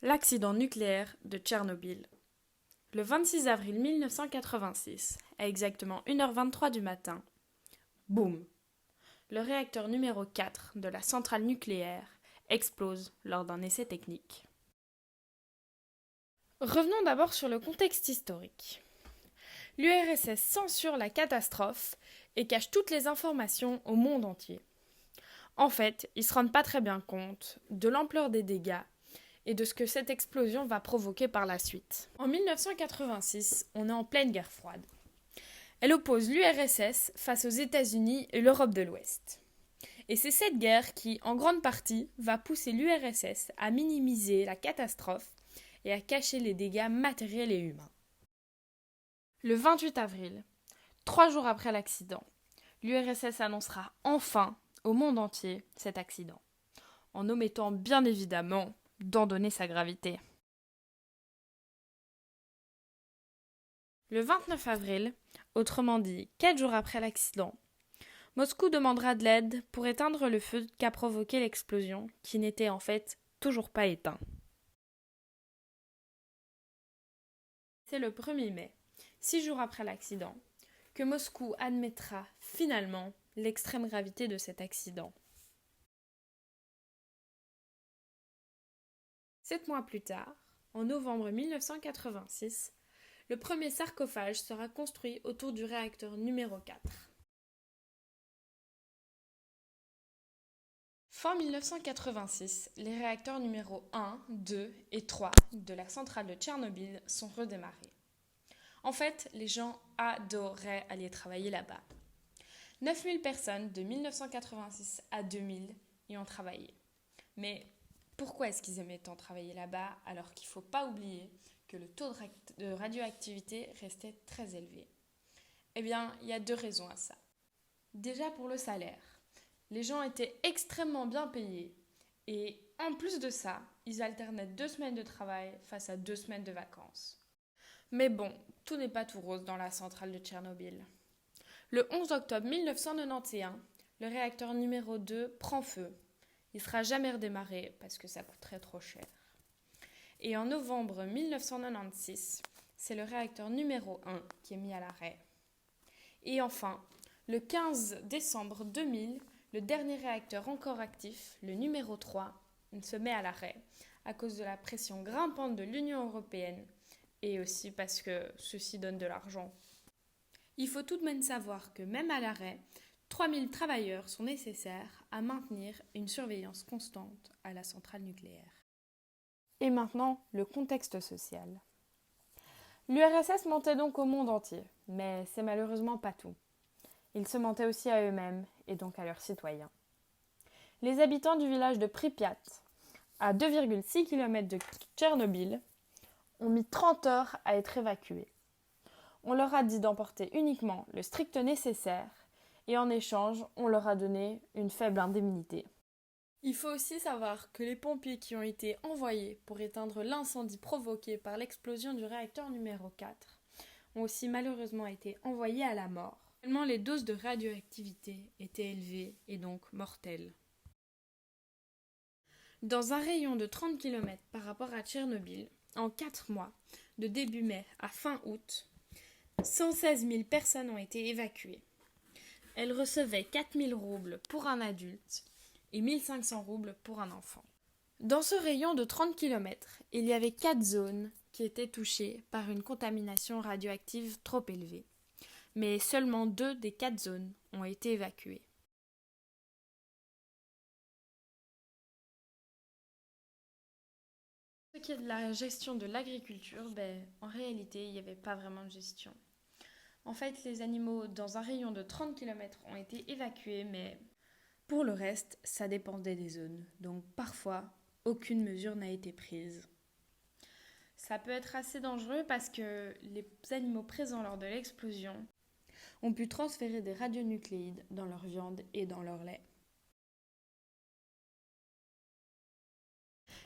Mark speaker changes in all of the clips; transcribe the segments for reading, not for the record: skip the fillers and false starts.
Speaker 1: L'accident nucléaire de Tchernobyl. Le 26 avril 1986, à exactement 1h23 du matin, boum, le réacteur numéro 4 de la centrale nucléaire explose lors d'un essai technique. Revenons d'abord sur le contexte historique. L'URSS censure la catastrophe et cache toutes les informations au monde entier. En fait, ils ne se rendent pas très bien compte de l'ampleur des dégâts et de ce que cette explosion va provoquer par la suite. En 1986, on est en pleine guerre froide. Elle oppose l'URSS face aux États-Unis et l'Europe de l'Ouest. Et c'est cette guerre qui, en grande partie, va pousser l'URSS à minimiser la catastrophe et à cacher les dégâts matériels et humains. Le 28 avril, 3 jours après l'accident, l'URSS annoncera enfin au monde entier cet accident, en omettant bien évidemment d'en donner sa gravité. Le 29 avril, autrement dit 4 jours après l'accident, Moscou demandera de l'aide pour éteindre le feu qu'a provoqué l'explosion, qui n'était en fait toujours pas éteint. C'est le 1er mai, 6 jours après l'accident, que Moscou admettra finalement l'extrême gravité de cet accident. 7 mois plus tard, en novembre 1986, le premier sarcophage sera construit autour du réacteur numéro 4. Fin 1986, les réacteurs numéro 1, 2 et 3 de la centrale de Tchernobyl sont redémarrés. En fait, les gens adoraient aller travailler là-bas. 9000 personnes de 1986 à 2000 y ont travaillé. Mais pourquoi est-ce qu'ils aimaient tant travailler là-bas alors qu'il ne faut pas oublier que le taux de radioactivité restait très élevé? Eh bien, il y a 2 raisons à ça. Déjà pour le salaire. Les gens étaient extrêmement bien payés et en plus de ça, ils alternaient 2 semaines de travail face à 2 semaines de vacances. Mais bon, tout n'est pas tout rose dans la centrale de Tchernobyl. Le 11 octobre 1991, le réacteur numéro 2 prend feu. Il ne sera jamais redémarré parce que ça coûterait trop cher. Et en novembre 1996, c'est le réacteur numéro 1 qui est mis à l'arrêt. Et enfin, le 15 décembre 2000, le dernier réacteur encore actif, le numéro 3, se met à l'arrêt à cause de la pression grimpante de l'Union européenne et aussi parce que ceci donne de l'argent. Il faut tout de même savoir que même à l'arrêt, 3000 travailleurs sont nécessaires à maintenir une surveillance constante à la centrale nucléaire. Et maintenant, le contexte social. L'URSS mentait donc au monde entier, mais c'est malheureusement pas tout. Ils se mentaient aussi à eux-mêmes et donc à leurs citoyens. Les habitants du village de Pripyat, à 2,6 km de Tchernobyl, ont mis 30 heures à être évacués. On leur a dit d'emporter uniquement le strict nécessaire et en échange, on leur a donné une faible indemnité. Il faut aussi savoir que les pompiers qui ont été envoyés pour éteindre l'incendie provoqué par l'explosion du réacteur numéro 4 ont aussi malheureusement été envoyés à la mort. Tellement les doses de radioactivité étaient élevées et donc mortelles. Dans un rayon de 30 km par rapport à Tchernobyl, en 4 mois, de début mai à fin août, 116 000 personnes ont été évacuées. Elles recevaient 4 000 roubles pour un adulte et 1 500 roubles pour un enfant. Dans ce rayon de 30 km, il y avait 4 zones qui étaient touchées par une contamination radioactive trop élevée. Mais seulement 2 des 4 zones ont été évacuées. Ce qui est de la gestion de l'agriculture, en réalité, il n'y avait pas vraiment de gestion. En fait, les animaux dans un rayon de 30 km ont été évacués, mais pour le reste, ça dépendait des zones. Donc parfois, aucune mesure n'a été prise. Ça peut être assez dangereux parce que les animaux présents lors de l'explosion ont pu transférer des radionucléides dans leur viande et dans leur lait.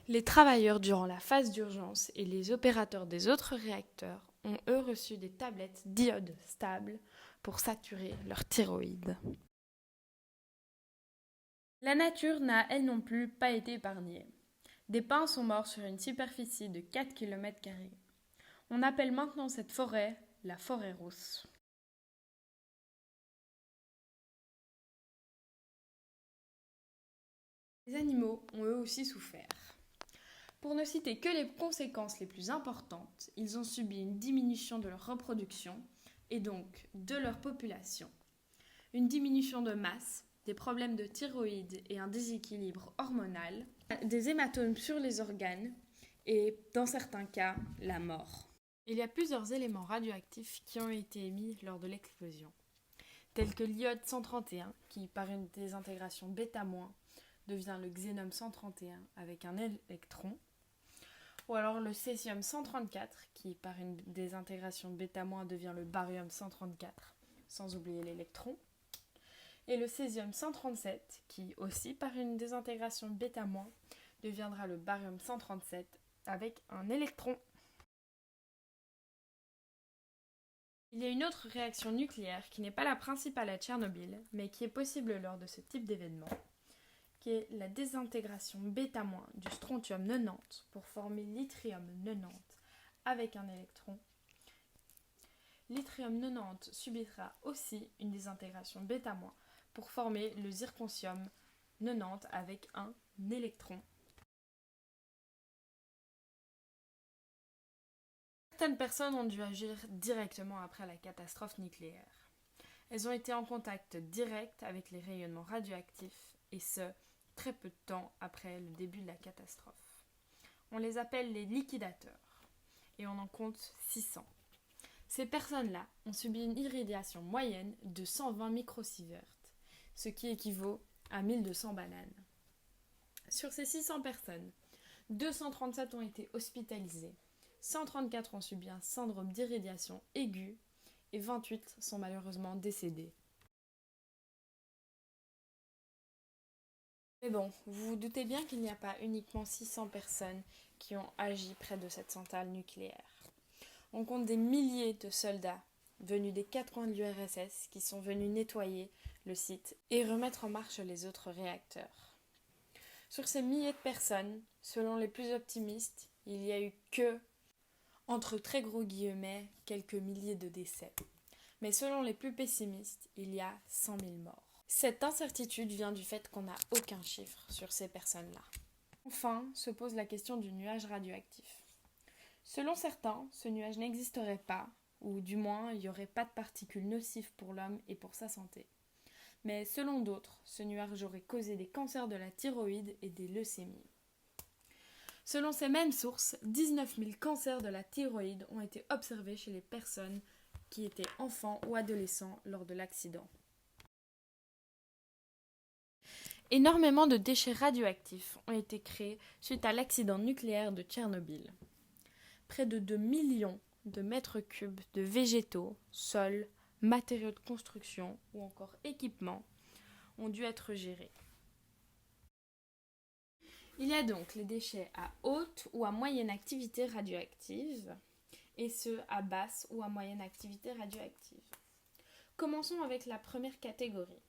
Speaker 1: Les travailleurs durant la phase d'urgence et les opérateurs des autres réacteurs ont eux reçu des tablettes d'iode stable pour saturer leur thyroïde. La nature n'a elle non plus pas été épargnée. Des pins sont morts sur une superficie de 4 km². On appelle maintenant cette forêt la forêt rousse. Les animaux ont eux aussi souffert. Pour ne citer que les conséquences les plus importantes, ils ont subi une diminution de leur reproduction et donc de leur population, une diminution de masse, des problèmes de thyroïde et un déséquilibre hormonal, des hématomes sur les organes et, dans certains cas, la mort. Il y a plusieurs éléments radioactifs qui ont été émis lors de l'explosion, tels que l'iode 131 qui, par une désintégration β-, devient le xénome 131 avec un électron, ou alors le césium 134 qui, par une désintégration β- devient le barium 134, sans oublier l'électron, et le césium 137 qui, aussi par une désintégration β- deviendra le barium 137 avec un électron. Il y a une autre réaction nucléaire qui n'est pas la principale à Tchernobyl, mais qui est possible lors de ce type d'événement, qui est la désintégration β- du strontium 90 pour former l'yttrium 90 avec un électron. L'yttrium 90 subira aussi une désintégration β- pour former le zirconium 90 avec un électron. Certaines personnes ont dû agir directement après la catastrophe nucléaire. Elles ont été en contact direct avec les rayonnements radioactifs, et ce, très peu de temps après le début de la catastrophe. On les appelle les liquidateurs, et on en compte 600. Ces personnes-là ont subi une irradiation moyenne de 120 microsieverts, ce qui équivaut à 1200 bananes. Sur ces 600 personnes, 237 ont été hospitalisées, 134 ont subi un syndrome d'irradiation aiguë et 28 sont malheureusement décédés. Mais bon, vous vous doutez bien qu'il n'y a pas uniquement 600 personnes qui ont agi près de cette centrale nucléaire. On compte des milliers de soldats venus des quatre coins de l'URSS qui sont venus nettoyer le site et remettre en marche les autres réacteurs. Sur ces milliers de personnes, selon les plus optimistes, il n'y a eu que, entre très gros guillemets, quelques milliers de décès. Mais selon les plus pessimistes, il y a 100 000 morts. Cette incertitude vient du fait qu'on n'a aucun chiffre sur ces personnes-là. Enfin, se pose la question du nuage radioactif. Selon certains, ce nuage n'existerait pas, ou du moins il n'y aurait pas de particules nocives pour l'homme et pour sa santé. Mais selon d'autres, ce nuage aurait causé des cancers de la thyroïde et des leucémies. Selon ces mêmes sources, 19 000 cancers de la thyroïde ont été observés chez les personnes qui étaient enfants ou adolescents lors de l'accident. Énormément de déchets radioactifs ont été créés suite à l'accident nucléaire de Tchernobyl. Près de 2 millions de mètres cubes de végétaux, sols, matériaux de construction ou encore équipements ont dû être gérés. Il y a donc les déchets à haute ou à moyenne activité radioactive et ceux à basse ou à moyenne activité radioactive. Commençons avec la première catégorie.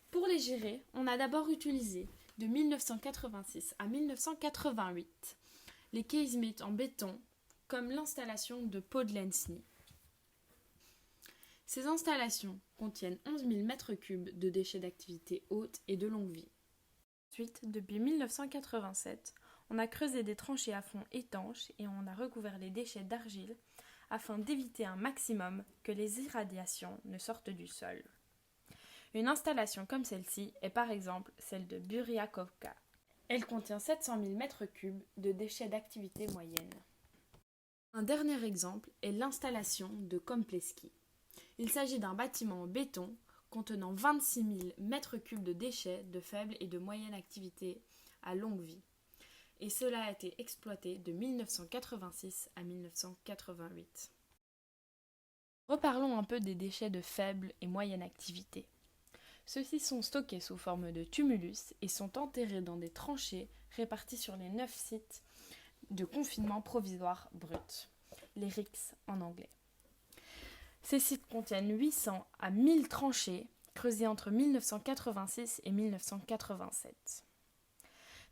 Speaker 1: Pour les gérer, on a d'abord utilisé, de 1986 à 1988, les casemates en béton comme l'installation de Podlensny. Ces installations contiennent 11 000 m3 de déchets d'activité haute et de longue vie. Ensuite, depuis 1987, on a creusé des tranchées à fond étanches et on a recouvert les déchets d'argile afin d'éviter un maximum que les irradiations ne sortent du sol. Une installation comme celle-ci est par exemple celle de Buryakovka. Elle contient 700 000 m3 de déchets d'activité moyenne. Un dernier exemple est l'installation de Kompleski. Il s'agit d'un bâtiment en béton contenant 26 000 m3 de déchets de faible et de moyenne activité à longue vie. Et cela a été exploité de 1986 à 1988. Reparlons un peu des déchets de faible et moyenne activité. Ceux-ci sont stockés sous forme de tumulus et sont enterrés dans des tranchées réparties sur les 9 sites de confinement provisoire brut, les RICS en anglais. Ces sites contiennent 800 à 1000 tranchées creusées entre 1986 et 1987.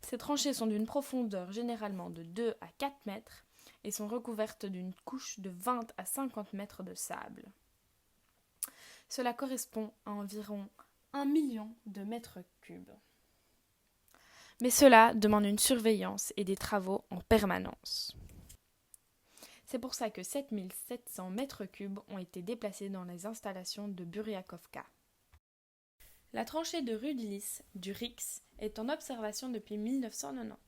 Speaker 1: Ces tranchées sont d'une profondeur généralement de 2 à 4 mètres et sont recouvertes d'une couche de 20 à 50 mètres de sable. Cela correspond à environ 1 million de mètres cubes. Mais cela demande une surveillance et des travaux en permanence. C'est pour ça que 7700 mètres cubes ont été déplacés dans les installations de Buryakhovka. La tranchée de Rudilis, du RIX, est en observation depuis 1999.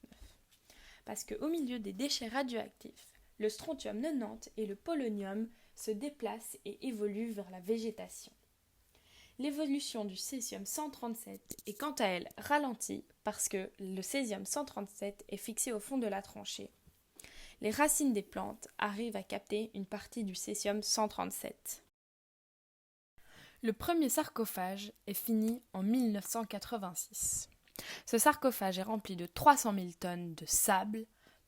Speaker 1: Parce qu'au milieu des déchets radioactifs, le strontium 90 et le polonium se déplacent et évoluent vers la végétation. L'évolution du césium 137 est quant à elle ralentie parce que le césium 137 est fixé au fond de la tranchée. Les racines des plantes arrivent à capter une partie du césium 137. Le premier sarcophage est fini en 1986. Ce sarcophage est rempli de 300 000 tonnes de sable,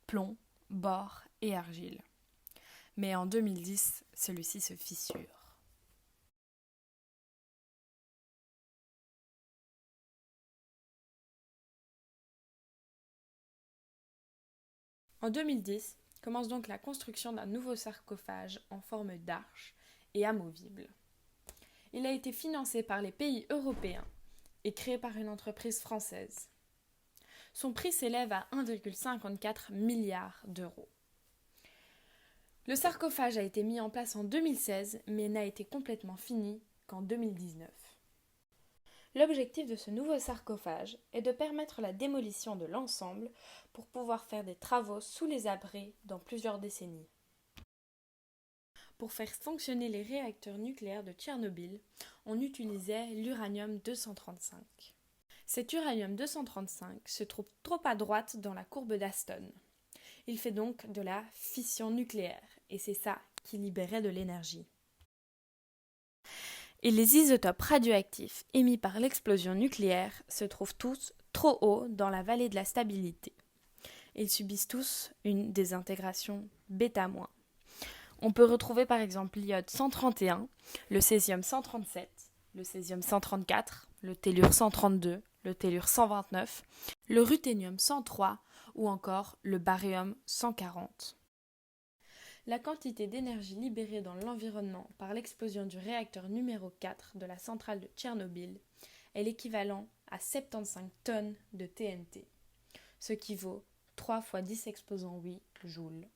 Speaker 1: plomb, bore et argile. Mais en 2010, celui-ci se fissure. En 2010, commence donc la construction d'un nouveau sarcophage en forme d'arche et amovible. Il a été financé par les pays européens et créé par une entreprise française. Son prix s'élève à 1,54 milliard d'euros. Le sarcophage a été mis en place en 2016, mais n'a été complètement fini qu'en 2019. L'objectif de ce nouveau sarcophage est de permettre la démolition de l'ensemble pour pouvoir faire des travaux sous les abris dans plusieurs décennies. Pour faire fonctionner les réacteurs nucléaires de Tchernobyl, on utilisait l'uranium-235. Cet uranium-235 se trouve trop à droite dans la courbe d'Aston. Il fait donc de la fission nucléaire, et c'est ça qui libérait de l'énergie. Et les isotopes radioactifs émis par l'explosion nucléaire se trouvent tous trop haut dans la vallée de la stabilité. Ils subissent tous une désintégration β-. On peut retrouver par exemple l'iode 131, le césium 137, le césium 134, le tellure 132, le tellure 129, le ruthénium 103 ou encore le baryum 140. La quantité d'énergie libérée dans l'environnement par l'explosion du réacteur numéro 4 de la centrale de Tchernobyl est l'équivalent à 75 tonnes de TNT, ce qui vaut 3 × 10 exposant 8 joules